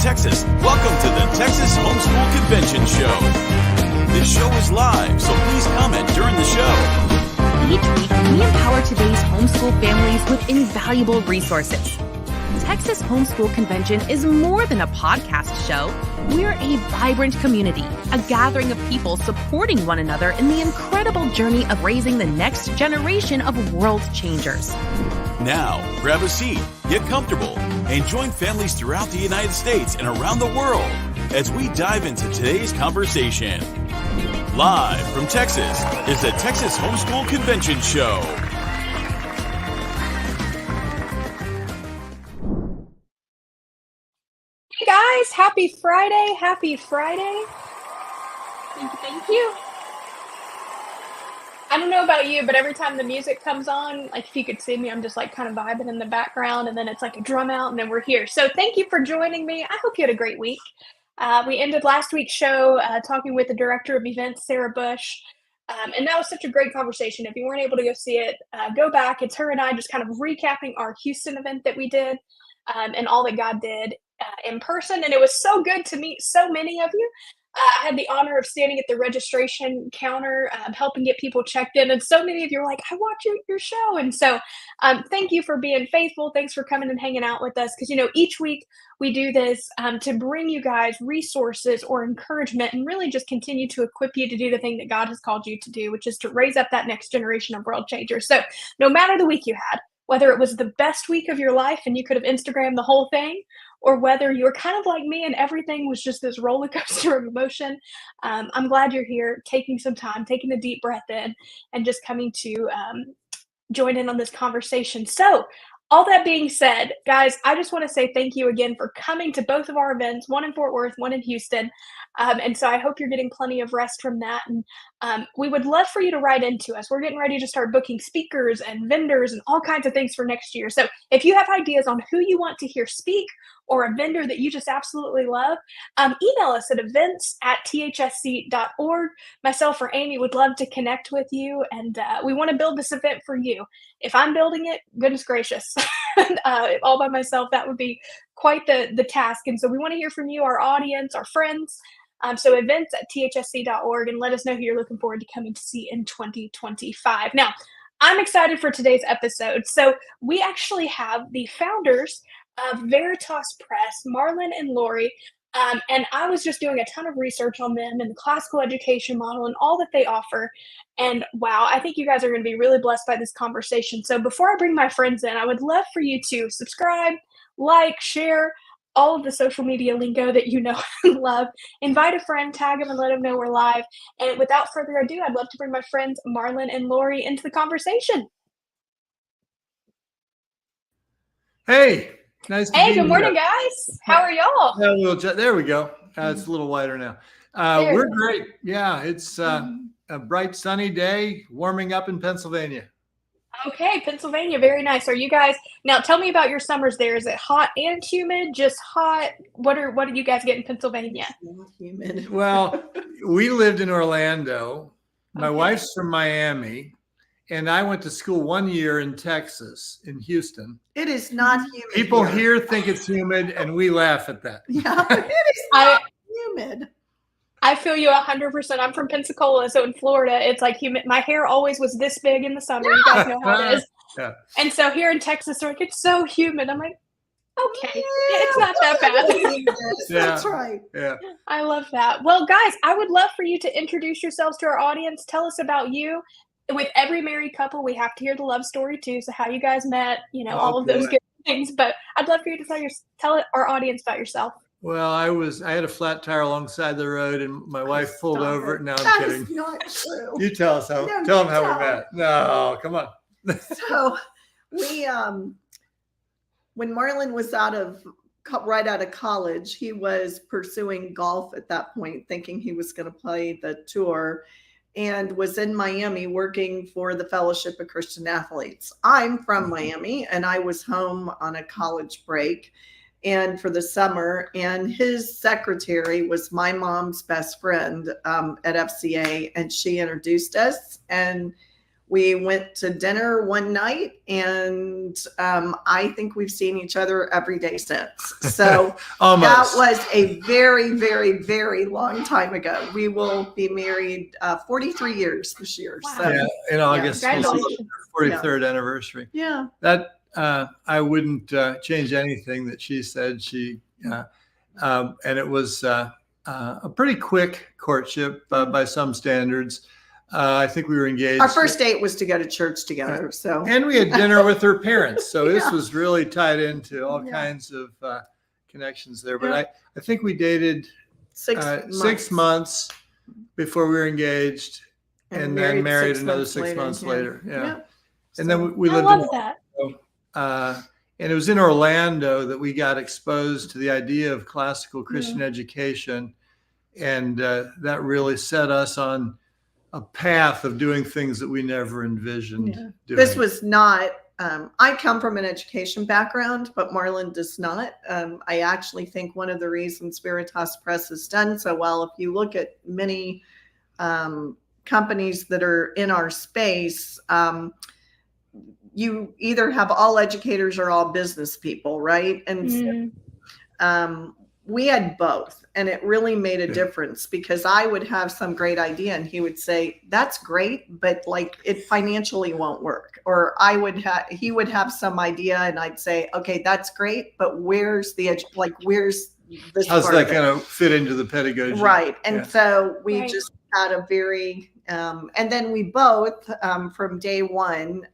Texas, welcome to the Texas HomeSchool Conventions Show. This show is live, so please comment during the show. Each week, we empower today's homeschool families with invaluable resources. Texas HomeSchool Convention is more than a podcast show. We're a vibrant community, a gathering of people supporting one another in the incredible journey of raising the next generation of world changers. Now, grab a seat, get comfortable, and join families throughout the United States and around the world as we dive into today's conversation. Live from Texas is the Texas HomeSchool Conventions Show. Hey guys, happy Friday. Happy Friday. Thank you. I don't know about you, but every time the music comes on, like if you could see me, I'm just like kind of vibing in the background, and then it's like a drum out, and then we're here. So thank you for joining me. I hope you had a great week. We ended last week's show talking with the director of events, Sarah Bush, and that was such a great conversation. If you weren't able to go see it, go back. It's her and I just kind of recapping our Houston event that we did and all that God did in person, and it was so good to meet so many of you. I had the honor of standing at the registration counter, helping get people checked in, and so many of you were like, I watch your show, and so thank you for being faithful. Thanks for coming and hanging out with us, because, you know, each week we do this to bring you guys resources or encouragement and really just continue to equip you to do the thing that God has called you to do, which is to raise up that next generation of world changers. So no matter the week you had, whether it was the best week of your life and you could have Instagrammed the whole thing, or whether you're kind of like me and everything was just this roller coaster of emotion, I'm glad you're here, taking some time, taking a deep breath in, and just coming to join in on this conversation. So all that being said, guys, I just want to say thank you again for coming to both of our events, one in Fort Worth, one in Houston. And so I hope you're getting plenty of rest from that. And we would love for you to write into us. We're getting ready to start booking speakers and vendors and all kinds of things for next year. So if you have ideas on who you want to hear speak or a vendor that you just absolutely love, email us at events@thsc.org. Myself or Amy would love to connect with you. And we want to build this event for you. If I'm building it, goodness gracious, all by myself, that would be quite the task. And so we want to hear from you, our audience, our friends. So events@thsc.org, and let us know who you're looking forward to coming to see in 2025. Now, I'm excited for today's episode. So we actually have the founders of Veritas Press, Marlon and Lori. And I was just doing a ton of research on them and the classical education model and all that they offer. And wow, I think you guys are going to be really blessed by this conversation. So before I bring my friends in, I would love for you to subscribe, like, share, all of the social media lingo that you know and love. Invite a friend, tag them, and let them know we're live. And without further ado, I'd love to bring my friends Marlon and Lori into the conversation. Hey, nice to be Hey, good morning, here. guys. How are y'all? There we go. It's a little wider now. We're great. Yeah, it's a bright, sunny day, warming up in Pennsylvania. Okay, Pennsylvania, very nice. Are you guys, now tell me about your summers there. Is it hot and humid? Just hot? What do you guys get in Pennsylvania? Humid. Well, we lived in Orlando. My Okay. wife's from Miami, and I went to school 1 year in Texas, in Houston. It is not humid. People here think it's humid, and we laugh at that. Yeah, it is not humid. I feel you 100%. I'm from Pensacola, so in Florida, it's like humid. My hair always was this big in the summer. You guys know how it is. Yeah. And so here in Texas, they're like, it's so humid. I'm like, okay, it's not that bad. That's right. Yeah. I love that. Well, guys, I would love for you to introduce yourselves to our audience. Tell us about you. With every married couple, we have to hear the love story too. So how you guys met, all of those good things. But I'd love for you to tell our audience about yourself. Well, I had a flat tire alongside the road, and my wife pulled over. No, I'm That kidding. is not true. You tell us how. No, Tell them you how tell. we met. No, come on. So we, when Marlon was right out of college, he was pursuing golf at that point, thinking he was going to play the tour, and was in Miami working for the Fellowship of Christian Athletes. I'm from Miami, and I was home on a college break and for the summer, and his secretary was my mom's best friend at FCA, and she introduced us, and We went to dinner one night, and I think we've seen each other every day since. So that was a very, very, very long time ago. We will be married 43 years this year. Wow. So Yeah, in August, Congratulations. 43rd anniversary. yeah. That I wouldn't change anything that she said. And it was a pretty quick courtship by some standards. I think we were engaged. Our first date was to go to church together. So, and we had dinner with her parents. So this was really tied into all kinds of connections there. But I think we dated 6 months before we were engaged, and then married another 6 months later. Yeah. And then we lived in that. And it was in Orlando that we got exposed to the idea of classical Christian education. And that really set us on a path of doing things that we never envisioned doing. This was not, I come from an education background, but Marlon does not. I actually think one of the reasons Veritas Press has done so well, if you look at many companies that are in our space, you either have all educators or all business people, right? And so, we had both, and it really made a difference, because I would have some great idea and he would say, that's great, but like it financially won't work. Or he would have some idea and I'd say, okay, that's great, but where's the where's this? How's that going to fit into the pedagogy? Right. And so we just had a very, and then we both, from day one,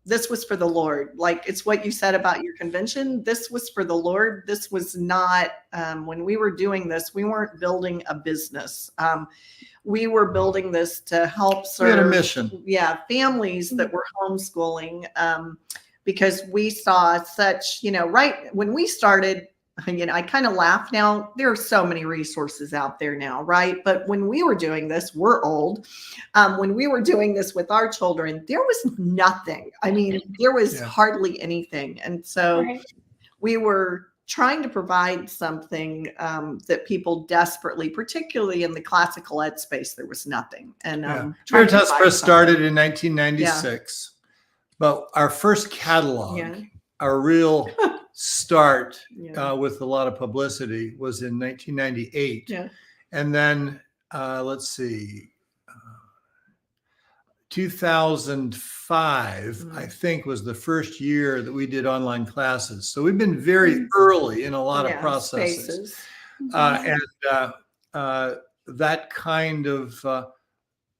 this was for the Lord. Like, it's what you said about your convention. This was for the Lord. This was not, when we were doing this, we weren't building a business. We were building this to help serve. We had a mission. Yeah. Families that were homeschooling, because we saw such, right when we started, I kind of laugh now. There are so many resources out there now, right? But when we were doing this, we're old. When we were doing this with our children, there was nothing. I mean, there was hardly anything. And so we were trying to provide something that people desperately, particularly in the classical ed space, there was nothing. And Veritas Press started in 1996, but our first catalog, our real start with a lot of publicity was in 1998. And then let's see, 2005, I think, was the first year that we did online classes. So we've been very early in a lot of processes. And that kind of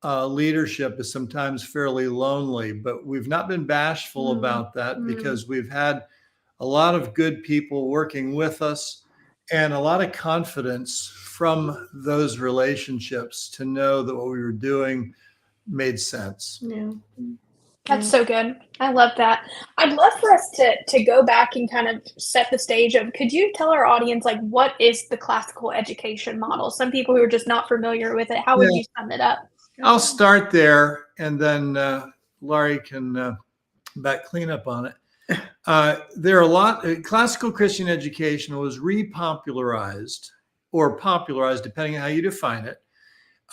leadership is sometimes fairly lonely, but we've not been bashful about that, because we've had a lot of good people working with us and a lot of confidence from those relationships to know that what we were doing made sense. That's so good. I love that. I'd love for us to go back and kind of set the stage of, could you tell our audience, like, what is the classical education model? Some people who are just not familiar with it, how would you sum it up? I'll start there, and then Laurie can clean up on it. There are a lot. Classical Christian education was repopularized or popularized, depending on how you define it,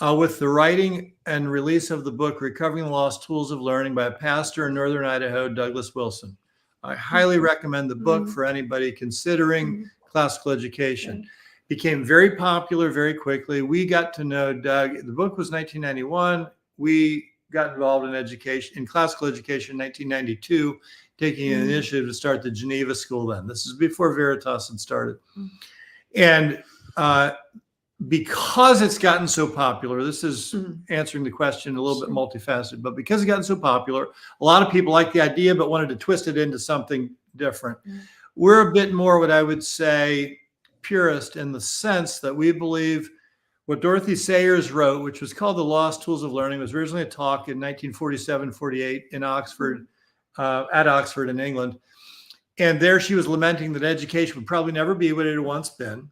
with the writing and release of the book "Recovering the Lost Tools of Learning" by a pastor in Northern Idaho, Douglas Wilson. I highly recommend the book for anybody considering classical education. Became very popular very quickly. We got to know Doug. The book was 1991. We got involved in education, in classical education, in 1992. Taking an initiative to start the Geneva School then. This is before Veritas had started. And because it's gotten so popular, this is answering the question a little bit multifaceted, but because it's gotten so popular, a lot of people like the idea but wanted to twist it into something different. We're a bit more, what I would say, purist, in the sense that we believe what Dorothy Sayers wrote, which was called The Lost Tools of Learning, was originally a talk in 1947-48 in Oxford, at Oxford in England. And there she was lamenting that education would probably never be what it had once been,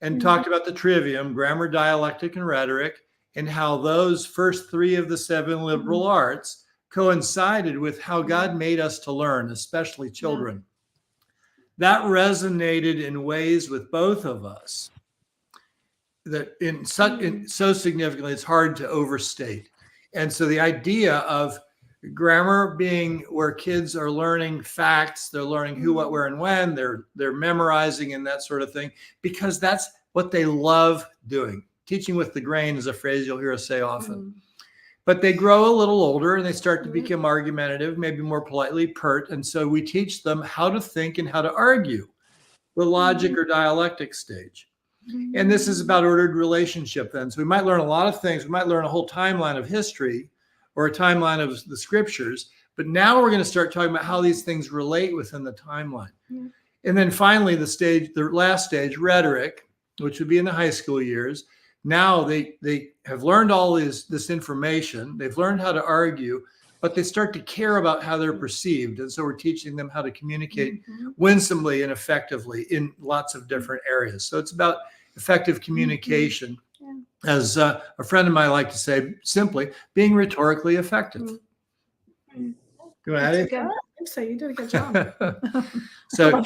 and talked about the trivium, grammar, dialectic, and rhetoric, and how those first three of the seven liberal arts coincided with how God made us to learn, especially children. That resonated in ways with both of us that so significantly, it's hard to overstate. And so the idea of Grammar being where kids are learning facts, they're learning who, what, where, and when, they're memorizing and that sort of thing, because that's what they love doing. Teaching with the grain is a phrase you'll hear us say often. But they grow a little older and they start to become argumentative, maybe more politely pert. And so we teach them how to think and how to argue, the logic or dialectic stage. And this is about ordered relationship then. So we might learn a lot of things. We might learn a whole timeline of history or a timeline of the scriptures. But now we're going to start talking about how these things relate within the timeline. And then finally, the last stage, rhetoric, which would be in the high school years. Now they have learned all this information. They've learned how to argue, but they start to care about how they're perceived. And so we're teaching them how to communicate winsomely and effectively in lots of different areas. So it's about effective communication, as a friend of mine liked to say, simply being rhetorically effective. Go ahead. So you did a good job. So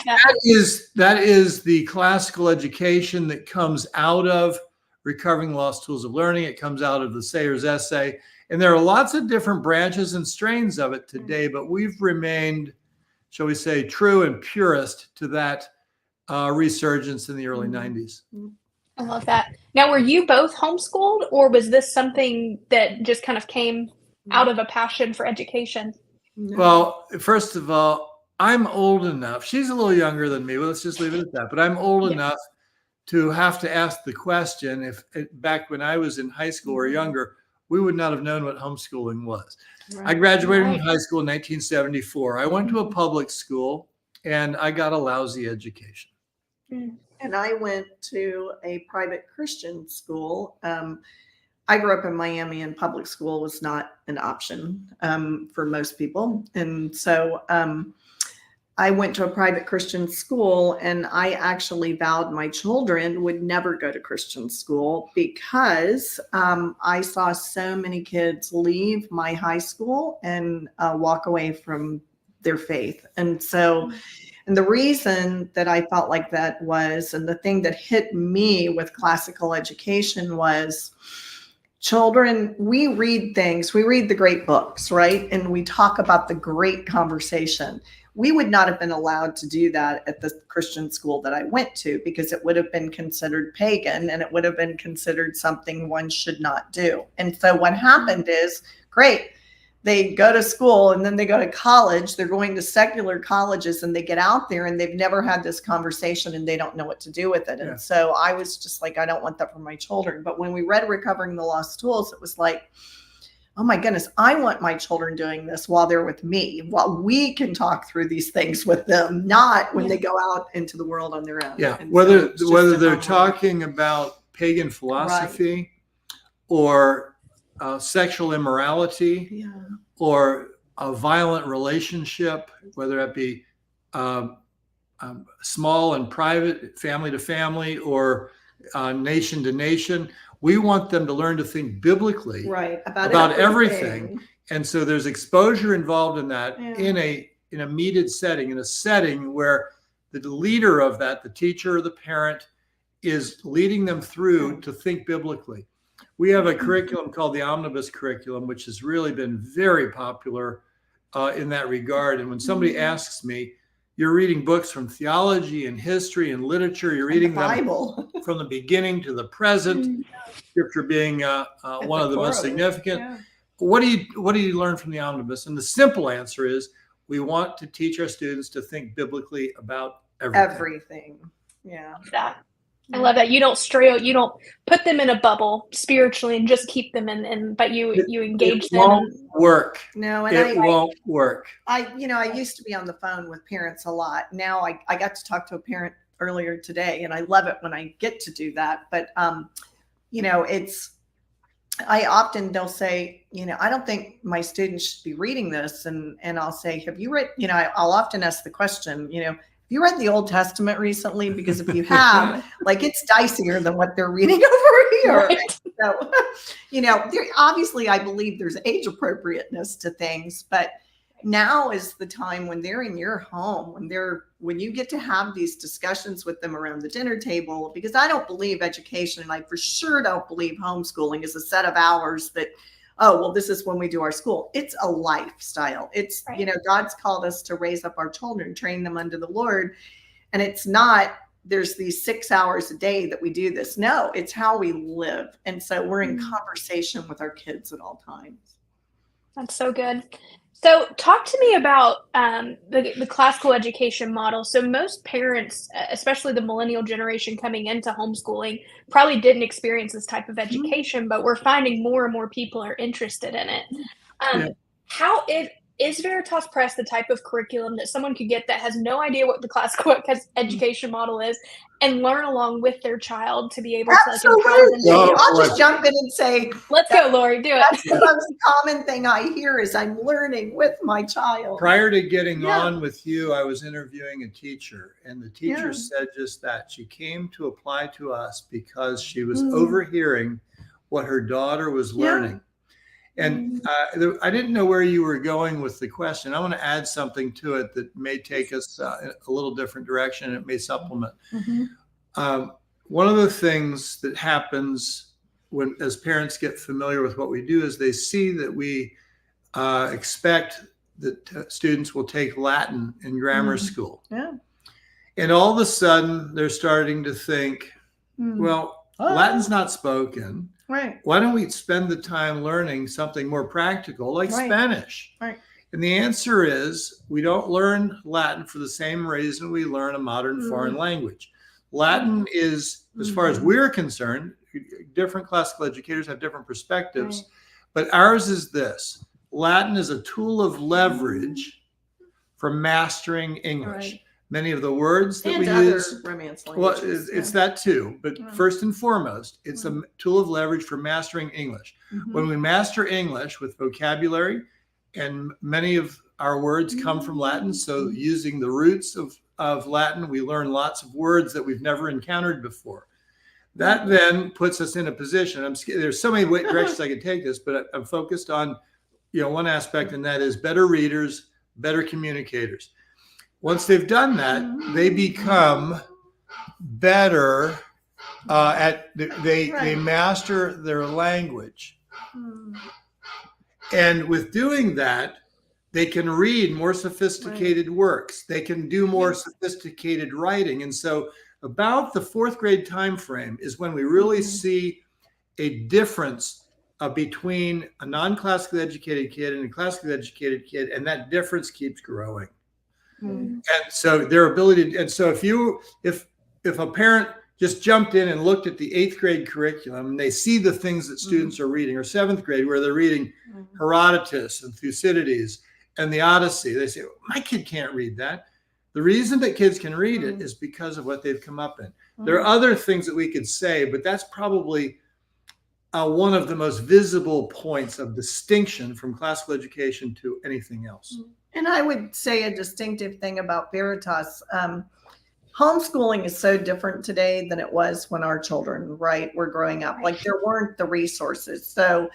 that is the classical education that comes out of Recovering Lost Tools of Learning. It comes out of the Sayers essay. And there are lots of different branches and strains of it today, but we've remained, shall we say, true and purist to that resurgence in the early 90s. I love that. Now, were you both homeschooled, or was this something that just kind of came out of a passion for education? Well, first of all, I'm old enough. She's a little younger than me. Well, let's just leave it at that. But I'm old enough to have to ask the question, if back when I was in high school or younger, we would not have known what homeschooling was. I graduated from high school in 1974. I went to a public school and I got a lousy education. And I went to a private Christian school. I grew up in Miami, and public school was not an option for most people. And so I went to a private Christian school, and I actually vowed my children would never go to Christian school because I saw so many kids leave my high school and walk away from their faith. And so, and the reason that I felt like that was, and the thing that hit me with classical education was, children, we read things, we read the great books, right? And we talk about the great conversation. We would not have been allowed to do that at the Christian school that I went to, because it would have been considered pagan and it would have been considered something one should not do. And so what happened is, great, they go to school and then they go to college. They're going to secular colleges and they get out there and they've never had this conversation and they don't know what to do with it. And so I was just like, I don't want that for my children. But when we read Recovering the Lost Tools, it was like, oh my goodness, I want my children doing this while they're with me, while we can talk through these things with them, not when they go out into the world on their own. Yeah, And whether so they're talking about pagan philosophy or sexual immorality or a violent relationship, whether it be small and private, family to family, or nation to nation. We want them to learn to think biblically about everything. And so there's exposure involved in that in a meted setting, in a setting where the leader of that, the teacher or the parent, is leading them through to think biblically. We have a curriculum called the Omnibus Curriculum, which has really been very popular in that regard. And when somebody asks me, you're reading books from theology and history and literature, you're reading the Bible from the beginning to the present, scripture being one of the most significant. What do you learn from the Omnibus? And the simple answer is, we want to teach our students to think biblically about everything. Yeah. I love that. You don't put them in a bubble spiritually and just keep them in, but you engage them. It won't work. No, and it won't work. I used to be on the phone with parents a lot. Now I got to talk to a parent earlier today, and I love it when I get to do that. But they'll say, I don't think my students should be reading this, and I'll say, have you read? I'll often ask the question, you read the Old Testament recently? Because if you have, it's dicier than what they're reading over here. Right. So, obviously I believe there's age appropriateness to things, but now is the time when they're in your home, when you get to have these discussions with them around the dinner table, because I don't believe education, and I for sure don't believe homeschooling is a set of hours that oh, well, this is when we do our school. It's a lifestyle. It's, Right. you know, God's called us to raise up our children, train them unto the Lord. And it's not, there's these 6 hours a day that we do this. No, it's how we live. And so we're in conversation with our kids at all times. That's so good. So talk to me about the classical education model. So most parents, especially the millennial generation coming into homeschooling, probably didn't experience this type of education, but we're finding more and more people are interested in it. Yeah. How is Veritas Press the type of curriculum that someone could get that has no idea what the classical education model is and learn along with their child to be able to like empower them? Absolutely. I'll just jump in and say, let's go, Lori, do it. that's the most common thing I hear is I'm learning with my child. Prior to getting on with you, I was interviewing a teacher, and the teacher said just that. She came to apply to us because she was overhearing what her daughter was learning. And I didn't know where you were going with the question. I want to add something to it that may take us a little different direction. It may supplement. One of the things that happens when, as parents get familiar with what we do, is they see that we expect that students will take Latin in grammar school. Yeah. And all of a sudden, they're starting to think, well, Latin's not spoken. Right. Why don't we spend the time learning something more practical like Spanish? Right. And the answer is we don't learn Latin for the same reason we learn a modern foreign language. Latin is, as far as we're concerned, different classical educators have different perspectives, but ours is this. Latin is a tool of leverage for mastering English. Right. Many of the words that we use, Romance languages. well, it's that too, but first and foremost, it's a tool of leverage for mastering English. When we master English with vocabulary, and many of our words come from Latin, so using the roots of Latin, we learn lots of words that we've never encountered before. That then puts us in a position. There's so many directions I could take this, but I'm focused on, one aspect, and that is better readers, better communicators. Once they've done that, they become better they master their language. And with doing that, they can read more sophisticated works. They can do more sophisticated writing. And so about the 4th grade time frame is when we really see a difference between a non-classically educated kid and a classically educated kid, and that difference keeps growing. And so their ability to, and so if a parent just jumped in and looked at the 8th grade curriculum and they see the things that students are reading, or 7th grade where they're reading Herodotus and Thucydides and the Odyssey, they say, my kid can't read that. The reason that kids can read it is because of what they've come up in. There are other things that we could say, but that's probably one of the most visible points of distinction from classical education to anything else. And I would say a distinctive thing about Veritas, homeschooling is so different today than it was when our children, were growing up. Like there weren't the resources. So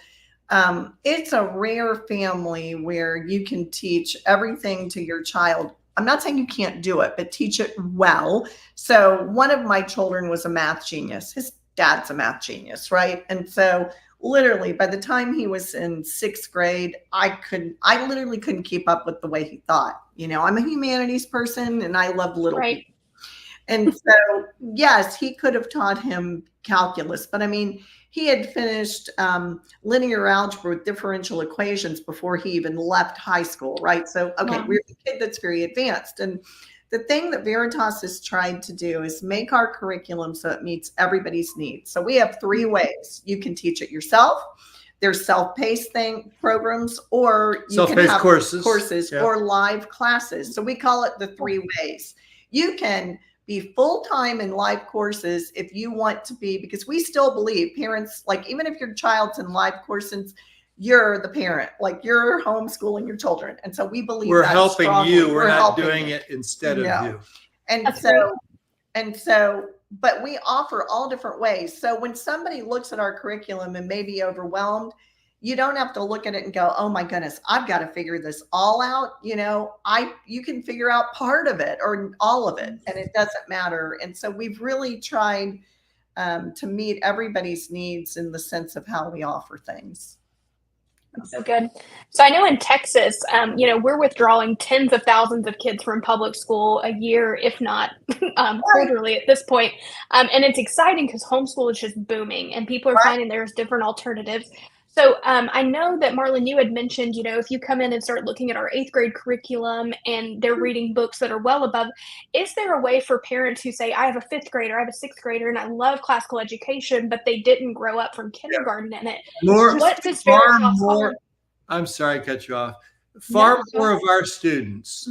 it's a rare family where you can teach everything to your child. I'm not saying you can't do it, but teach it well. So one of my children was a math genius. His dad's a math genius, right? And so literally by the time he was in 6th grade, I literally couldn't keep up with the way he thought. I'm a humanities person and I love little people. And so, yes, he could have taught him calculus, but I mean, he had finished linear algebra with differential equations before he even left high school, right? So, okay, we're a kid that's very advanced. And the thing that Veritas has tried to do is make our curriculum so it meets everybody's needs. So we have 3 ways. You can teach it yourself. There's self-paced programs, or you can have courses or live classes. So we call it the 3 ways. You can be full-time in live courses if you want to be, because we still believe parents, like even if your child's in live courses, you're the parent, like you're homeschooling your children. And so we believe we're helping you. We're not doing it instead of you. And so, but we offer all different ways. So when somebody looks at our curriculum and may be overwhelmed, you don't have to look at it and go, oh my goodness, I've got to figure this all out. You can figure out part of it or all of it, and it doesn't matter. And so we've really tried to meet everybody's needs in the sense of how we offer things. That's so good. So I know in Texas, we're withdrawing tens of thousands of kids from public school a year, if not quarterly at this point. And it's exciting because homeschool is just booming and people are finding there's different alternatives. So I know that Marlon, you had mentioned, if you come in and start looking at our 8th grade curriculum and they're reading books that are well above, is there a way for parents who say, I have a 5th grader, I have a 6th grader, and I love classical education, but they didn't grow up from kindergarten in it? What does Veritas offer? I'm sorry I cut you off. Far more of our students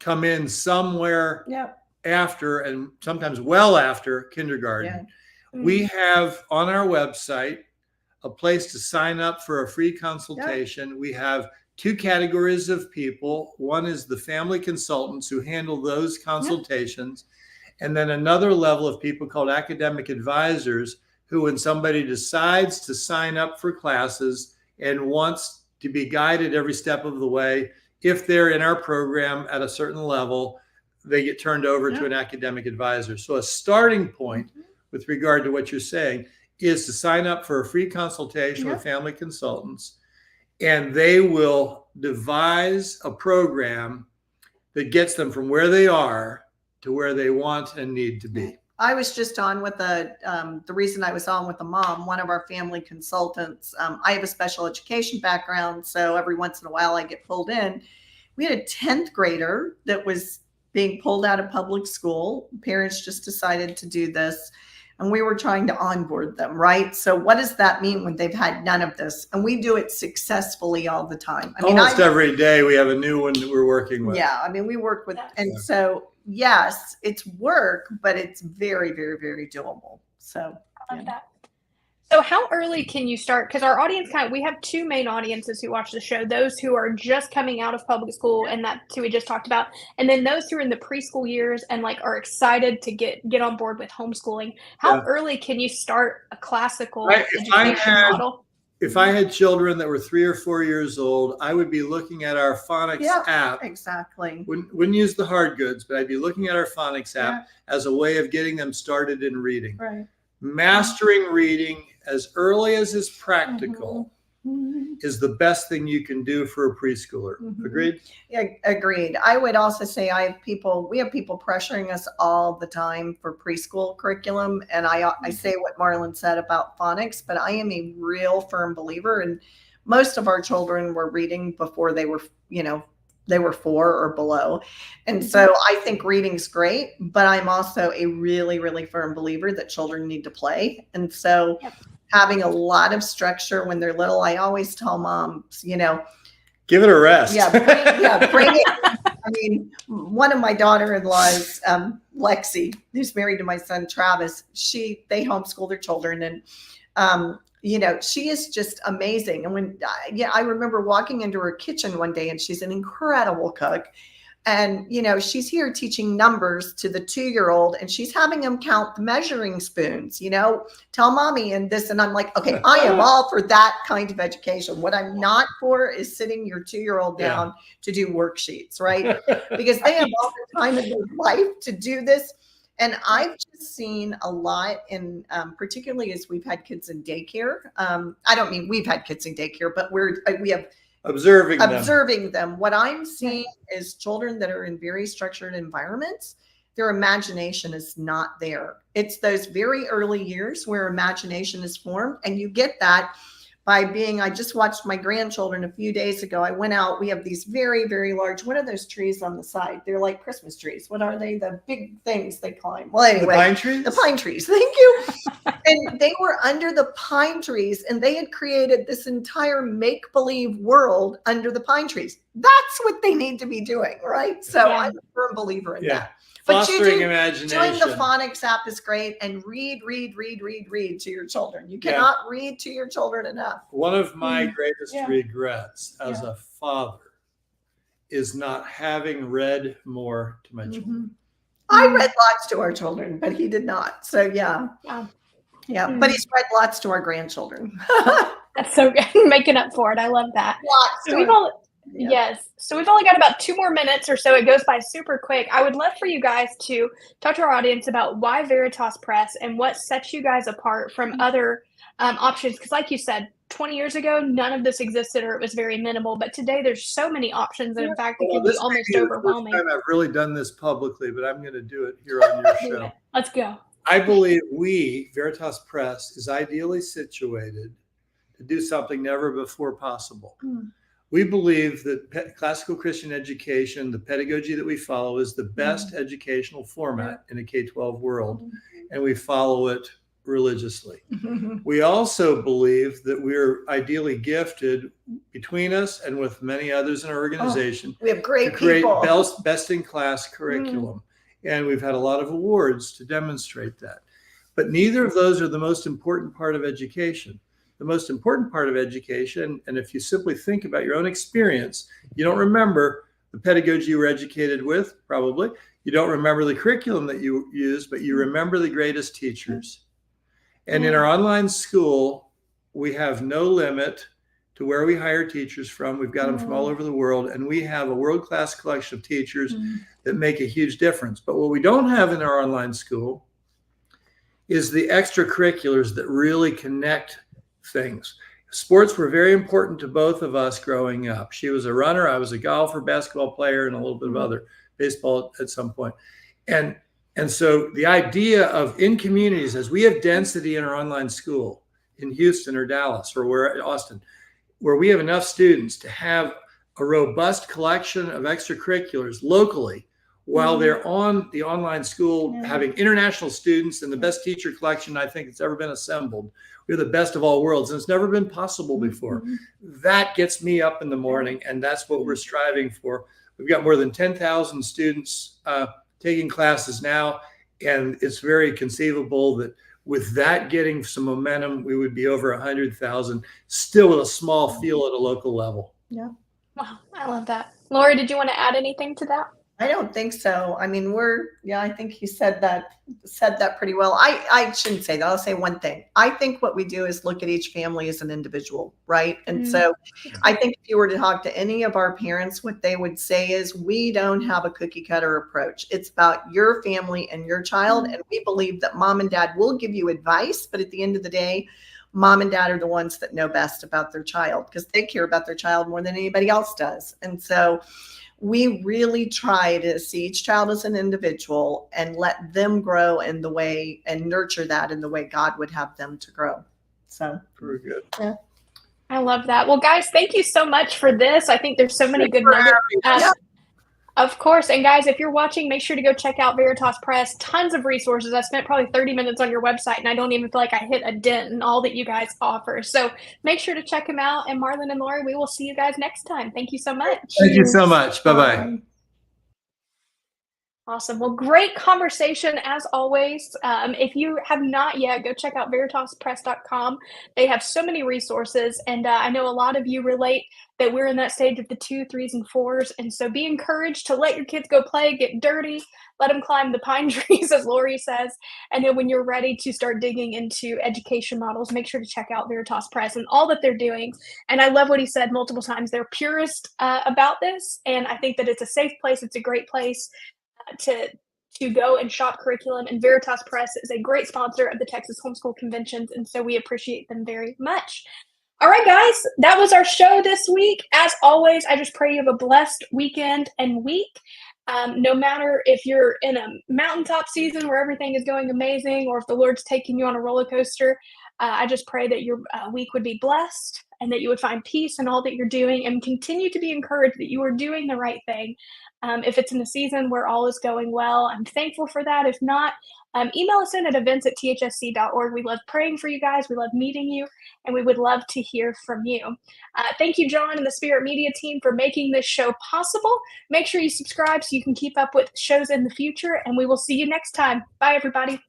come in somewhere after, and sometimes well after kindergarten. We have on our website a place to sign up for a free consultation. We have 2 categories of people. One is the family consultants who handle those consultations. And then another level of people called academic advisors who, when somebody decides to sign up for classes and wants to be guided every step of the way, if they're in our program at a certain level, they get turned over to an academic advisor. So a starting point with regard to what you're saying is to sign up for a free consultation with family consultants, and they will devise a program that gets them from where they are to where they want and need to be. I was just on with the reason I was on with the mom, one of our family consultants. I have a special education background, so every once in a while I get pulled in. We had a 10th grader that was being pulled out of public school. Parents just decided to do this, and we were trying to onboard them, right? So what does that mean when they've had none of this? And we do it successfully all the time. I mean, almost every day we have a new one that we're working with. Yeah, I mean, we work with, and so yes, it's work, but it's very, very, very doable. So I love that. So how early can you start? Because our audience we have 2 main audiences who watch the show, those who are just coming out of public school, and that's who we just talked about, and then those who are in the preschool years and are excited to get on board with homeschooling. How early can you start a classical education model? If I had children that were 3 or 4 years old, I would be looking at our phonics app. Exactly. Wouldn't use the hard goods, but I'd be looking at our phonics app as a way of getting them started in reading. Right. Mastering reading as early as is practical is the best thing you can do for a preschooler. Agreed? Yeah, agreed. I would also say we have people pressuring us all the time for preschool curriculum. And I say what Marlon said about phonics, but I am a real firm believer. And most of our children were reading before they were, they were 4 or below. And so I think reading's great, but I'm also a really, really firm believer that children need to play. And so having a lot of structure when they're little, I always tell moms, give it a rest. Bring it. I mean, one of my daughter-in-laws, Lexi, who's married to my son, Travis, they homeschool their children. And, she is just amazing. And I remember walking into her kitchen one day, and she's an incredible cook. And, she's here teaching numbers to the 2-year-old, and she's having them count the measuring spoons, tell mommy and this. And I'm like, okay, I am all for that kind of education. What I'm not for is sitting your 2-year-old down to do worksheets, right? Because they have all the time in their life to do this. And I've just seen a lot in, particularly as we've had kids in daycare. I don't mean we've had kids in daycare, but we have observing them. What I'm seeing is children that are in very structured environments, their imagination is not there. It's those very early years where imagination is formed. And you get that by I just watched my grandchildren a few days ago. I went out, we have these very, very large, what are those trees on the side? They're like Christmas trees. What are they? The big things they climb. Well, anyway. The pine trees? The pine trees. Thank you. And they were under the pine trees, and they had created this entire make-believe world under the pine trees. That's what they need to be doing, right? So I'm a firm believer in that. But fostering imagination. Doing the phonics app is great, and read to your children. You cannot read to your children enough. One of my greatest regrets as a father is not having read more to my children. I read lots to our children, but he did not. So but he's read lots to our grandchildren. That's so good. Making up for it. I love that. Yes. So we've only got about 2 more minutes or so. It goes by super quick. I would love for you guys to talk to our audience about why Veritas Press and what sets you guys apart from other options. Because like you said, 20 years ago, none of this existed or it was very minimal. But today there's so many options that in fact it can be almost overwhelming. This time I've really done this publicly, but I'm going to do it here on your show. Let's go. I believe Veritas Press, is ideally situated to do something never before possible. We believe that classical Christian education, the pedagogy that we follow, is the best educational format in a K-12 world, and we follow it religiously. We also believe that we're ideally gifted between us and with many others in our organization. We have great to create people. best-in-class curriculum, and we've had a lot of awards to demonstrate that. But neither of those are the most important part of education. The most important part of education, and if you simply think about your own experience, you don't remember the pedagogy you were educated with, probably. You don't remember the curriculum that you used, but you remember the greatest teachers. And in our online school, we have no limit to where we hire teachers from. We've got them from all over the world, and we have a world-class collection of teachers that make a huge difference. But what we don't have in our online school is the extracurriculars that really connect things. Sports were very important to both of us growing up. She was a runner, I was a golfer, basketball player, and a little bit of other baseball at some point. And so the idea of in communities, as we have density in our online school in Houston or Dallas or Austin, where we have enough students to have a robust collection of extracurriculars locally while they're on the online school, having international students and the best teacher collection I think it's ever been assembled. We're the best of all worlds, and it's never been possible before. That gets me up in the morning, and that's what we're striving for. We've got more than 10,000 students taking classes now, and it's very conceivable that with that getting some momentum, we would be over 100,000, still with a small field at a local level. Yeah. Wow, I love that. Lori, did you want to add anything to that? I don't think so. I mean, I think you said that pretty well. I shouldn't say that. I'll say one thing. I think what we do is look at each family as an individual, right? And so I think if you were to talk to any of our parents, what they would say is we don't have a cookie cutter approach. It's about your family and your child. And we believe that mom and dad will give you advice, but at the end of the day, mom and dad are the ones that know best about their child because they care about their child more than anybody else does. And so we really try to see each child as an individual and let them grow in the way and nurture that in the way God would have them to grow. So very good. Yeah. I love that. Well, guys, thank you so much for this. I think there's so many good nuggets. Of course. And guys, if you're watching, make sure to go check out Veritas Press. Tons of resources. I spent probably 30 minutes on your website, and I don't even feel like I hit a dent in all that you guys offer. So make sure to check them out. And Marlon and Lori, we will see you guys next time. Thank you so much. Thank you so much. Bye-bye. Awesome. Well, great conversation as always. If you have not yet, go check out veritaspress.com. They have so many resources, and I know a lot of you relate that we're in that stage of the 2, 3s, and 4s. And so be encouraged to let your kids go play, get dirty, let them climb the pine trees, as Lori says. And then when you're ready to start digging into education models, make sure to check out Veritas Press and all that they're doing. And I love what he said multiple times. They're purist about this. And I think that it's a safe place. It's a great place to go and shop curriculum, and Veritas Press is a great sponsor of the Texas HomeSchool Conventions, and so we appreciate them very much. All right, guys, that was our show this week. As always, I just pray you have a blessed weekend and week. No matter if you're in a mountaintop season where everything is going amazing, or if the Lord's taking you on a roller coaster, I just pray that your week would be blessed and that you would find peace in all that you're doing, and continue to be encouraged that you are doing the right thing. If it's in a season where all is going well, I'm thankful for that. If not, email us in at events@thsc.org. We love praying for you guys. We love meeting you, and we would love to hear from you. Thank you, John, and the Spirit Media team for making this show possible. Make sure you subscribe so you can keep up with shows in the future, and we will see you next time. Bye, everybody.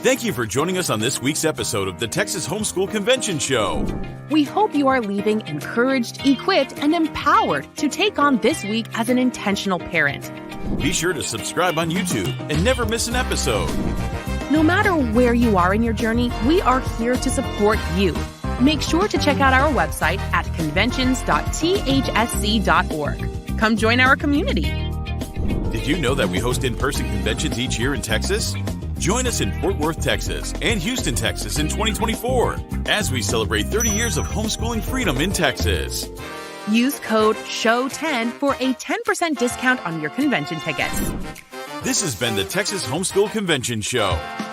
Thank you for joining us on this week's episode of the Texas HomeSchool Convention Show. We hope you are leaving encouraged, equipped, and empowered to take on this week as an intentional parent. Be sure to subscribe on YouTube and never miss an episode. No matter where you are in your journey, we are here to support you. Make sure to check out our website at conventions.thsc.org. Come join our community. Did you know that we host in-person conventions each year in Texas? Join us in Fort Worth, Texas and Houston, Texas in 2024 as we celebrate 30 years of homeschooling freedom in Texas. Use code SHOW10 for a 10% discount on your convention tickets. This has been the Texas HomeSchool Convention Show.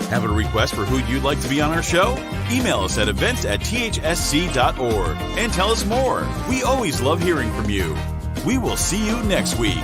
Have a request for who you'd like to be on our show? Email us at events@thsc.org and tell us more. We always love hearing from you. We will see you next week.